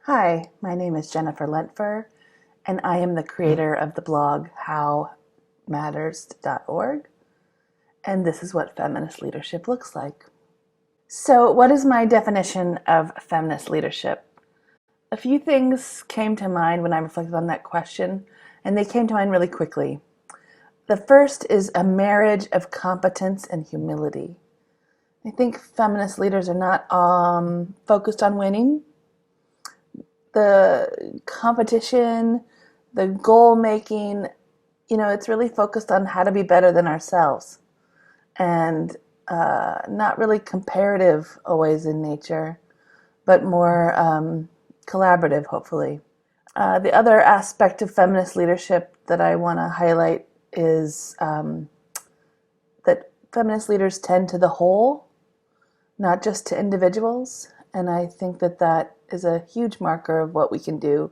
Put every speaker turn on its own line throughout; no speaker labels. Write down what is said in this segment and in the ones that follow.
Hi, my name is Jennifer Lentfer, and I am the creator of the blog howmatters.org, and this is what feminist leadership looks like. So, what is my definition of feminist leadership? A few things came to mind when I reflected on that question, and they came to mind really quickly. The first is a marriage of competence and humility. I think feminist leaders are not focused on winning. The competition, the goal making, it's really focused on how to be better than ourselves and not really comparative always in nature, but more collaborative, hopefully. The other aspect of feminist leadership that I want to highlight is that feminist leaders tend to the whole, not just to individuals. And I think that that is a huge marker of what we can do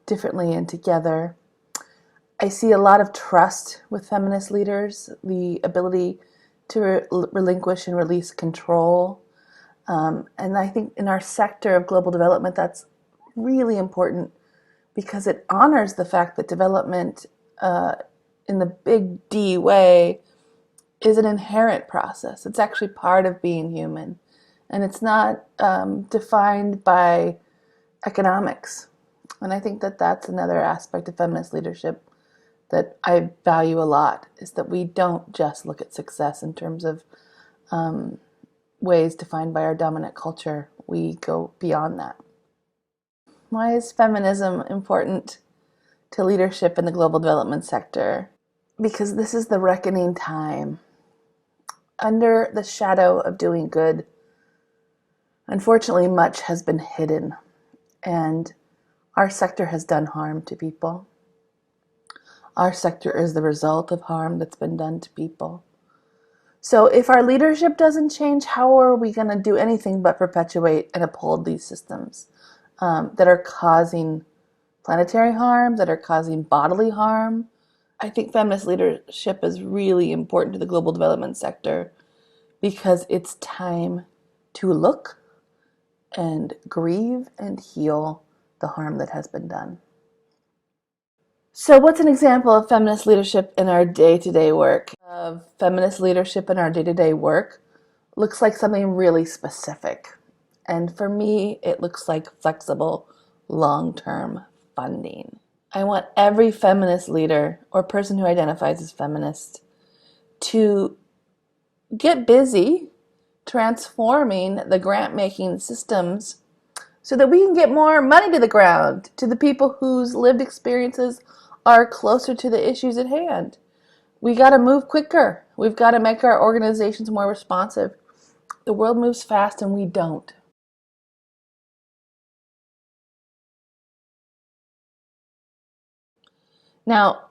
differently and together. I see a lot of trust with feminist leaders, the ability to relinquish and release control. And I think in our sector of global development, that's really important because it honors the fact that development in the big D way is an inherent process. It's actually part of being human. And it's not defined by economics. And I think that that's another aspect of feminist leadership that I value a lot, is that we don't just look at success in terms of ways defined by our dominant culture. We go beyond that. Why is feminism important to leadership in the global development sector? Because this is the reckoning time. Under the shadow of doing good, unfortunately, much has been hidden, and our sector has done harm to people. Our sector is the result of harm that's been done to people. So if our leadership doesn't change, how are we going to do anything but perpetuate and uphold these systems that are causing planetary harm, that are causing bodily harm? I think feminist leadership is really important to the global development sector because it's time to look and grieve and heal the harm that has been done. So what's an example of feminist leadership in our day-to-day work? Feminist leadership in our day-to-day work looks like something really specific. And for me, it looks like flexible, long-term funding. I want every feminist leader or person who identifies as feminist to get busy transforming the grant-making systems so that we can get more money to the ground, to the people whose lived experiences are closer to the issues at hand. We got to move quicker. We've got to make our organizations more responsive. The world moves fast and we don't. Now,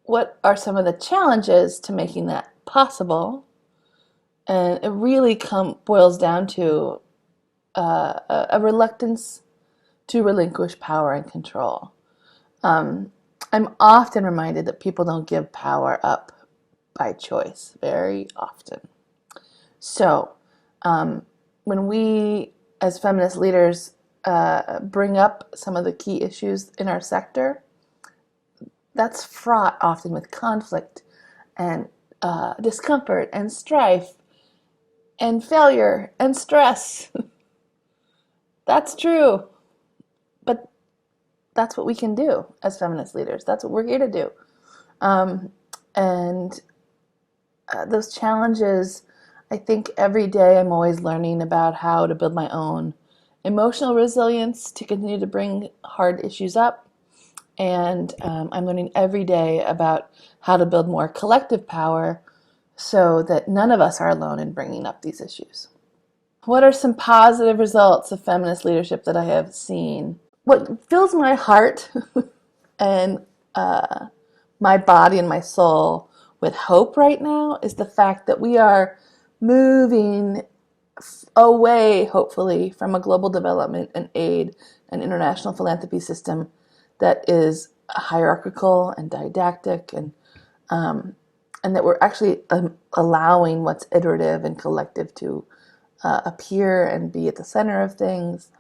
what are some of the challenges to making that possible? And it really boils down to a reluctance to relinquish power and control. I'm often reminded that people don't give power up by choice very often. So when we as feminist leaders bring up some of the key issues in our sector, that's fraught often with conflict and discomfort and strife and failure and stress. That's true. But that's what we can do as feminist leaders. That's what we're here to do. And those challenges, I think every day I'm always learning about how to build my own emotional resilience to continue to bring hard issues up. And I'm learning every day about how to build more collective power so that none of us are alone in bringing up these issues. What are some positive results of feminist leadership that I have seen? What fills my heart and my body and my soul with hope right now is the fact that we are moving away, hopefully, from a global development and aid and international philanthropy system that is hierarchical and didactic, and that we're actually allowing what's iterative and collective to appear and be at the center of things.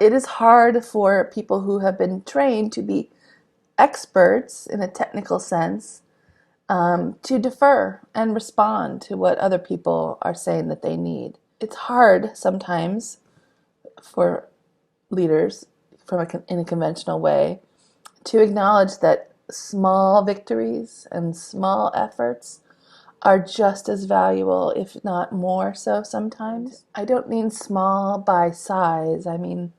it is hard for people who have been trained to be experts in a technical sense to defer and respond to what other people are saying that they need. It's hard sometimes for leaders in a conventional way to acknowledge that small victories and small efforts are just as valuable, if not more so sometimes. I don't mean small by size, I mean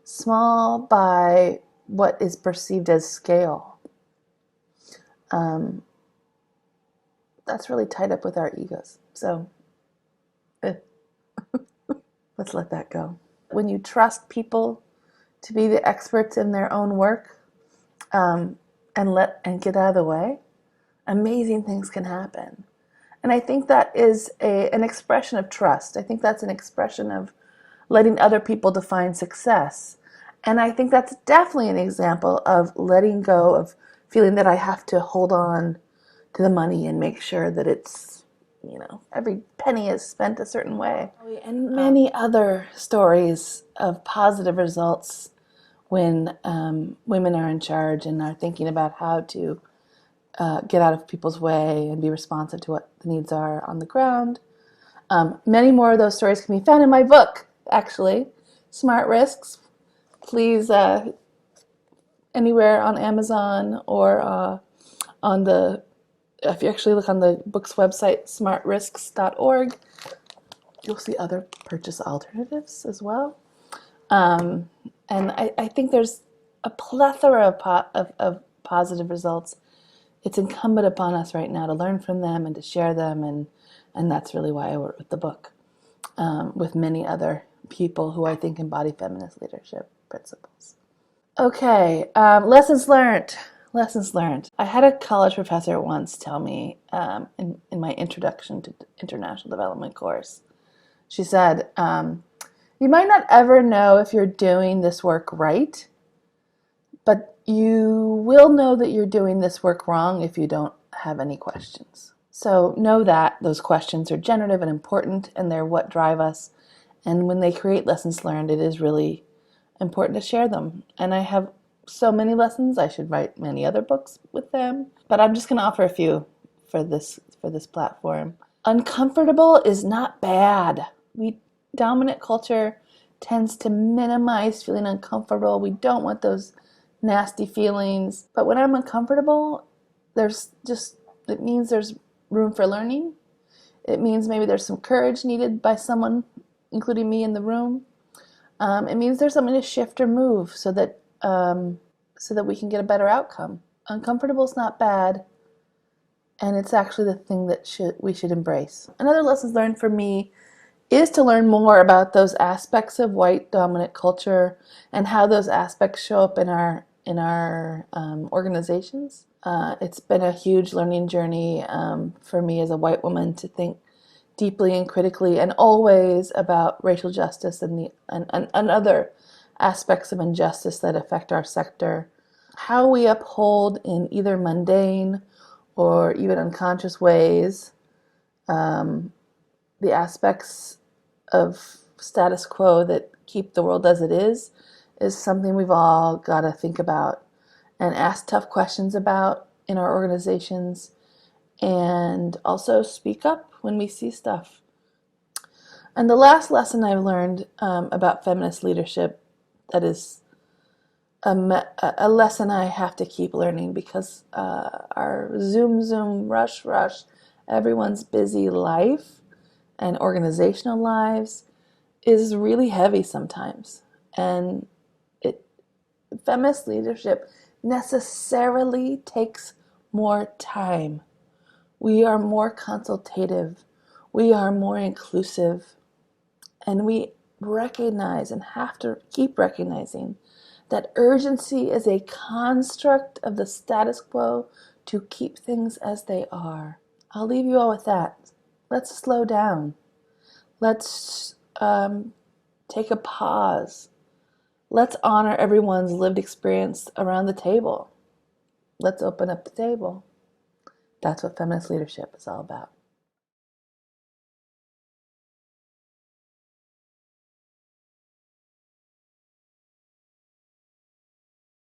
small by what is perceived as scale. That's really tied up with our egos. So let's let that go. When you trust people to be the experts in their own work, and get out of the way, amazing things can happen. And I think that is an expression of trust. I think that's an expression of letting other people define success. And I think that's definitely an example of letting go of feeling that I have to hold on to the money and make sure that it's, every penny is spent a certain way. And many other stories of positive results when women are in charge and are thinking about how to get out of people's way and be responsive to what the needs are on the ground. Many more of those stories can be found in my book, actually, Smart Risks. Please, anywhere on Amazon or if you actually look on the book's website, smartrisks.org, you'll see other purchase alternatives as well. And I think there's a plethora of positive results. It's incumbent upon us right now to learn from them and to share them, and that's really why I work with the book, with many other people who I think embody feminist leadership principles. Okay, lessons learned. Lessons learned. I had a college professor once tell me in my Introduction to International Development course, she said, you might not ever know if you're doing this work right, but you will know that you're doing this work wrong if you don't have any questions. So know that those questions are generative and important, and they're what drive us. And when they create lessons learned, it is really important to share them. And I have so many lessons. I should write many other books with them, but I'm just going to offer a few for this platform. Uncomfortable is not bad. Dominant culture tends to minimize feeling uncomfortable. We don't want those nasty feelings. But when I'm uncomfortable, it means there's room for learning. It means maybe there's some courage needed by someone, including me in the room. It means there's something to shift or move so that we can get a better outcome. Uncomfortable is not bad, and it's actually the thing that we should embrace. Another lesson learned for me is to learn more about those aspects of white dominant culture and how those aspects show up in our organizations. It's been a huge learning journey for me as a white woman to think deeply and critically and always about racial justice and other aspects of injustice that affect our sector. How we uphold in either mundane or even unconscious ways the aspects of status quo that keep the world as it is something we've all got to think about and ask tough questions about in our organizations, and also speak up when we see stuff. And the last lesson I've learned about feminist leadership, that is a lesson I have to keep learning because our zoom, rush, everyone's busy life and organizational lives is really heavy sometimes. And feminist leadership necessarily takes more time. We are more consultative. We are more inclusive. And we recognize and have to keep recognizing that urgency is a construct of the status quo to keep things as they are. I'll leave you all with that. Let's slow down. Let's take a pause. Let's honor everyone's lived experience around the table. Let's open up the table. That's what feminist leadership is all about.